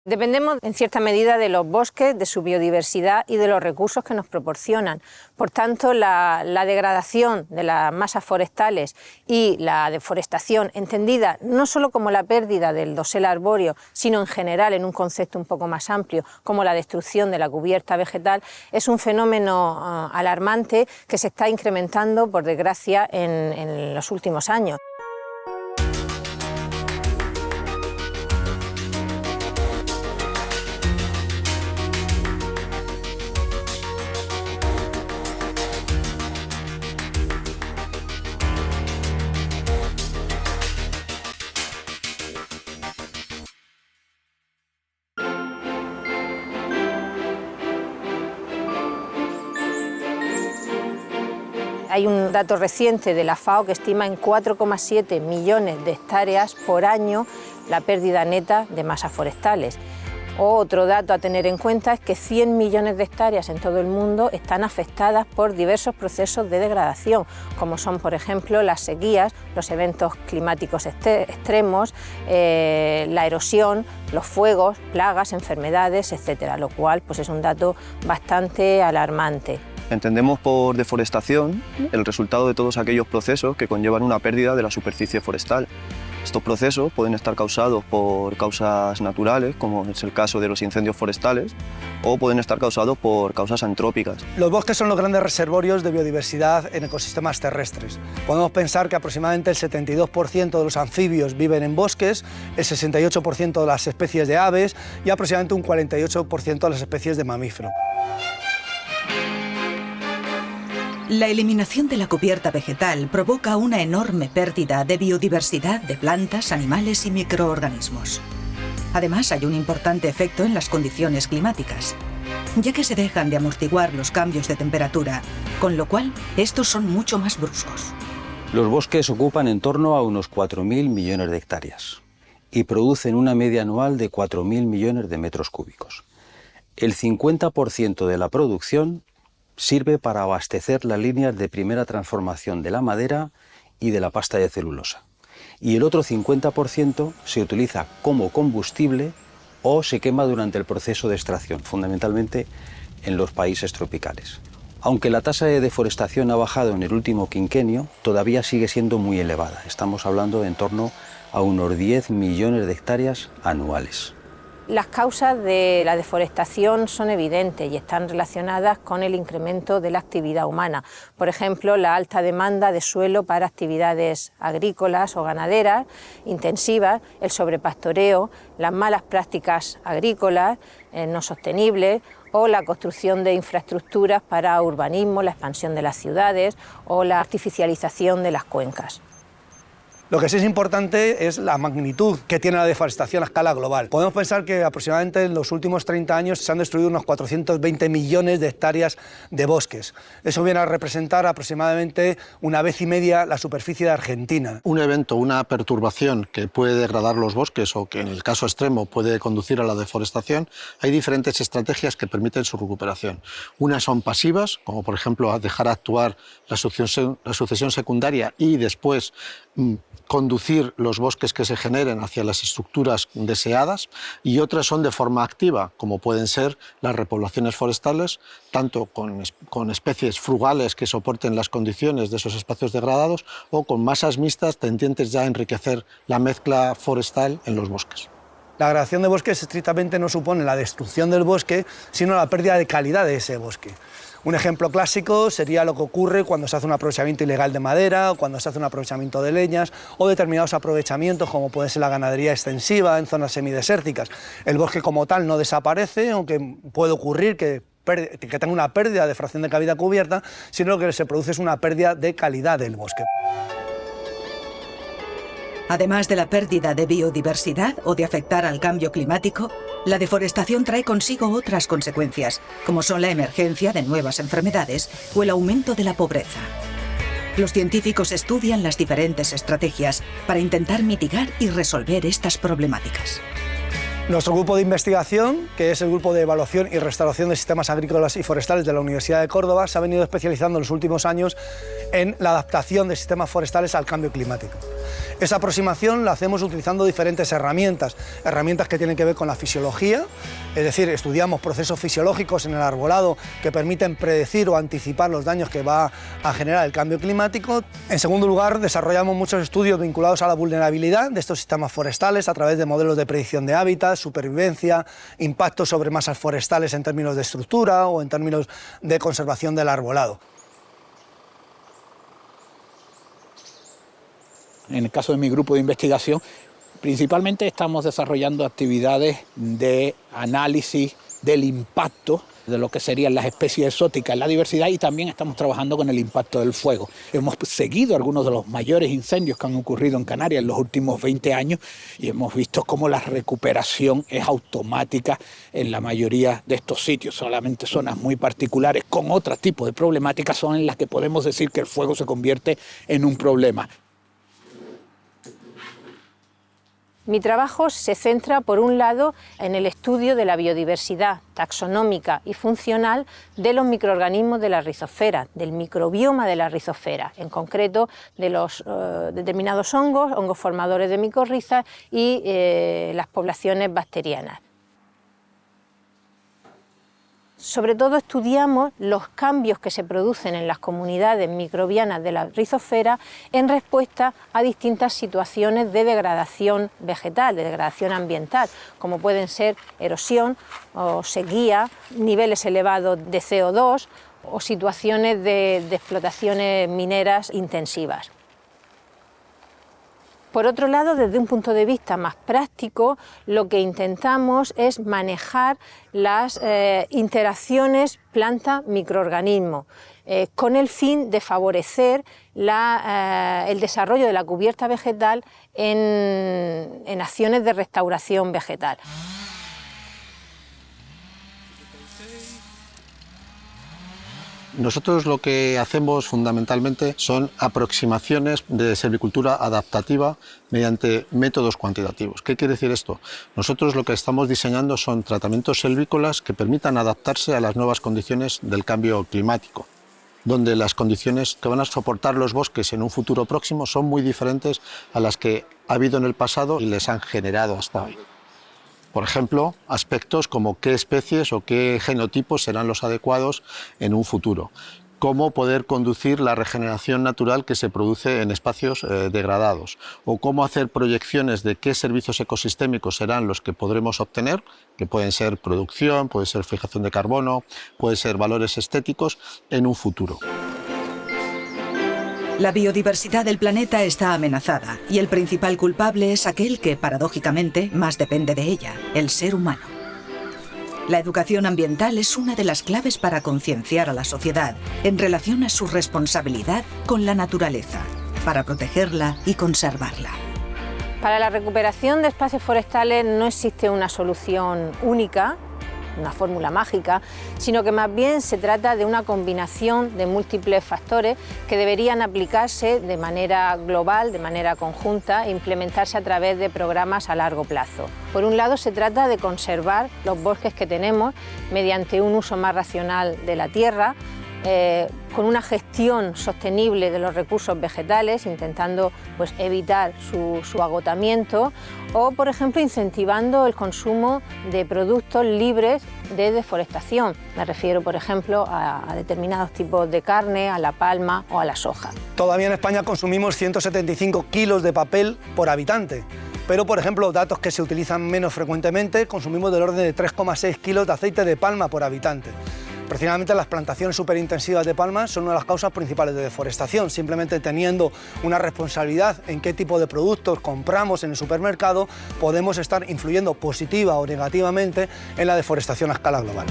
Dependemos en cierta medida de los bosques, de su biodiversidad y de los recursos que nos proporcionan. Por tanto, la degradación de las masas forestales y la deforestación, entendida no solo como la pérdida del dosel arbóreo, sino en general, en un concepto un poco más amplio, como la destrucción de la cubierta vegetal, es un fenómeno alarmante que se está incrementando, por desgracia, en los últimos años. Hay un dato reciente de la FAO que estima en 4,7 millones de hectáreas por año la pérdida neta de masas forestales. Otro dato a tener en cuenta es que 100 millones de hectáreas en todo el mundo están afectadas por diversos procesos de degradación, como son, por ejemplo, las sequías, los eventos climáticos extremos, la erosión, los fuegos, plagas, enfermedades, etcétera, lo cual pues, es un dato bastante alarmante. Entendemos por deforestación el resultado de todos aquellos procesos que conllevan una pérdida de la superficie forestal. Estos procesos pueden estar causados por causas naturales, como es el caso de los incendios forestales, o pueden estar causados por causas antrópicas. Los bosques son los grandes reservorios de biodiversidad en ecosistemas terrestres. Podemos pensar que aproximadamente el 72% de los anfibios viven en bosques, el 68% de las especies de aves y aproximadamente un 48% de las especies de mamíferos. La eliminación de la cubierta vegetal provoca una enorme pérdida de biodiversidad de plantas, animales y microorganismos. Además, hay un importante efecto en las condiciones climáticas, ya que se dejan de amortiguar los cambios de temperatura, con lo cual estos son mucho más bruscos. Los bosques ocupan en torno a unos 4.000 millones de hectáreas y producen una media anual de 4.000 millones de metros cúbicos. El 50% de la producción sirve para abastecer las líneas de primera transformación de la madera y de la pasta de celulosa. Y el otro 50% se utiliza como combustible o se quema durante el proceso de extracción, fundamentalmente en los países tropicales. Aunque la tasa de deforestación ha bajado en el último quinquenio, todavía sigue siendo muy elevada. Estamos hablando de en torno a unos 10 millones de hectáreas anuales. Las causas de la deforestación son evidentes y están relacionadas con el incremento de la actividad humana. Por ejemplo, la alta demanda de suelo para actividades agrícolas o ganaderas intensivas, el sobrepastoreo, las malas prácticas agrícolas no sostenibles o la construcción de infraestructuras para urbanismo, la expansión de las ciudades o la artificialización de las cuencas. Lo que sí es importante es la magnitud que tiene la deforestación a escala global. Podemos pensar que aproximadamente en los últimos 30 años se han destruido unos 420 millones de hectáreas de bosques. Eso viene a representar aproximadamente 1,5 veces la superficie de Argentina. Un evento, una perturbación que puede degradar los bosques o que en el caso extremo puede conducir a la deforestación, hay diferentes estrategias que permiten su recuperación. Unas son pasivas, como por ejemplo dejar actuar la sucesión secundaria y después conducir los bosques que se generen hacia las estructuras deseadas, y otras son de forma activa, como pueden ser las repoblaciones forestales, tanto con especies frugales que soporten las condiciones de esos espacios degradados o con masas mixtas tendientes ya a enriquecer la mezcla forestal en los bosques. La degradación de bosques estrictamente no supone la destrucción del bosque, sino la pérdida de calidad de ese bosque. Un ejemplo clásico sería lo que ocurre cuando se hace un aprovechamiento ilegal de madera, o cuando se hace un aprovechamiento de leñas, o determinados aprovechamientos como puede ser la ganadería extensiva en zonas semidesérticas. El bosque como tal no desaparece, aunque puede ocurrir que tenga una pérdida de fracción de cavidad cubierta, sino lo que se produce es una pérdida de calidad del bosque. Además de la pérdida de biodiversidad o de afectar al cambio climático, la deforestación trae consigo otras consecuencias, como son la emergencia de nuevas enfermedades o el aumento de la pobreza. Los científicos estudian las diferentes estrategias para intentar mitigar y resolver estas problemáticas. Nuestro grupo de investigación, que es el Grupo de Evaluación y Restauración de Sistemas Agrícolas y Forestales de la Universidad de Córdoba, se ha venido especializando en los últimos años en la adaptación de sistemas forestales al cambio climático. Esa aproximación la hacemos utilizando diferentes herramientas que tienen que ver con la fisiología, es decir, estudiamos procesos fisiológicos en el arbolado que permiten predecir o anticipar los daños que va a generar el cambio climático. En segundo lugar, desarrollamos muchos estudios vinculados a la vulnerabilidad de estos sistemas forestales a través de modelos de predicción de hábitat, supervivencia, impactos sobre masas forestales en términos de estructura o en términos de conservación del arbolado. En el caso de mi grupo de investigación, principalmente estamos desarrollando actividades de análisis del impacto de lo que serían las especies exóticas en la diversidad, y también estamos trabajando con el impacto del fuego. Hemos seguido algunos de los mayores incendios que han ocurrido en Canarias en los últimos 20 años y hemos visto cómo la recuperación es automática en la mayoría de estos sitios. Solamente zonas muy particulares con otro tipo de problemáticas son en las que podemos decir que el fuego se convierte en un problema. Mi trabajo se centra, por un lado, en el estudio de la biodiversidad taxonómica y funcional de los microorganismos de la rizosfera, del microbioma de la rizosfera, en concreto de los determinados hongos formadores de micorrizas y las poblaciones bacterianas. Sobre todo estudiamos los cambios que se producen en las comunidades microbianas de la rizosfera en respuesta a distintas situaciones de degradación vegetal, de degradación ambiental, como pueden ser erosión o sequía, niveles elevados de CO2 o situaciones de explotaciones mineras intensivas. Por otro lado, desde un punto de vista más práctico, lo que intentamos es manejar las interacciones planta-microorganismo, con el fin de favorecer el desarrollo de la cubierta vegetal en acciones de restauración vegetal. Nosotros lo que hacemos fundamentalmente son aproximaciones de silvicultura adaptativa mediante métodos cuantitativos. ¿Qué quiere decir esto? Nosotros lo que estamos diseñando son tratamientos silvícolas que permitan adaptarse a las nuevas condiciones del cambio climático, donde las condiciones que van a soportar los bosques en un futuro próximo son muy diferentes a las que ha habido en el pasado y les han generado hasta hoy. Por ejemplo, aspectos como qué especies o qué genotipos serán los adecuados en un futuro, cómo poder conducir la regeneración natural que se produce en espacios degradados, o cómo hacer proyecciones de qué servicios ecosistémicos serán los que podremos obtener, que pueden ser producción, puede ser fijación de carbono, puede ser valores estéticos en un futuro. La biodiversidad del planeta está amenazada y el principal culpable es aquel que, paradójicamente, más depende de ella, el ser humano. La educación ambiental es una de las claves para concienciar a la sociedad en relación a su responsabilidad con la naturaleza, para protegerla y conservarla. Para la recuperación de espacios forestales no existe una solución única, una fórmula mágica, sino que más bien se trata de una combinación de múltiples factores que deberían aplicarse de manera global, de manera conjunta e implementarse a través de programas a largo plazo. Por un lado, se trata de conservar los bosques que tenemos mediante un uso más racional de la tierra, con una gestión sostenible de los recursos vegetales, intentando evitar su agotamiento, o, por ejemplo, incentivando el consumo de productos libres de deforestación. Me refiero, por ejemplo, a determinados tipos de carne, a la palma o a la soja. Todavía en España consumimos 175 kilos de papel por habitante, pero, por ejemplo, datos que se utilizan menos frecuentemente, consumimos del orden de 3,6 kilos de aceite de palma por habitante. Precisamente las plantaciones superintensivas de palma son una de las causas principales de deforestación. Simplemente teniendo una responsabilidad en qué tipo de productos compramos en el supermercado, podemos estar influyendo positiva o negativamente en la deforestación a escala global.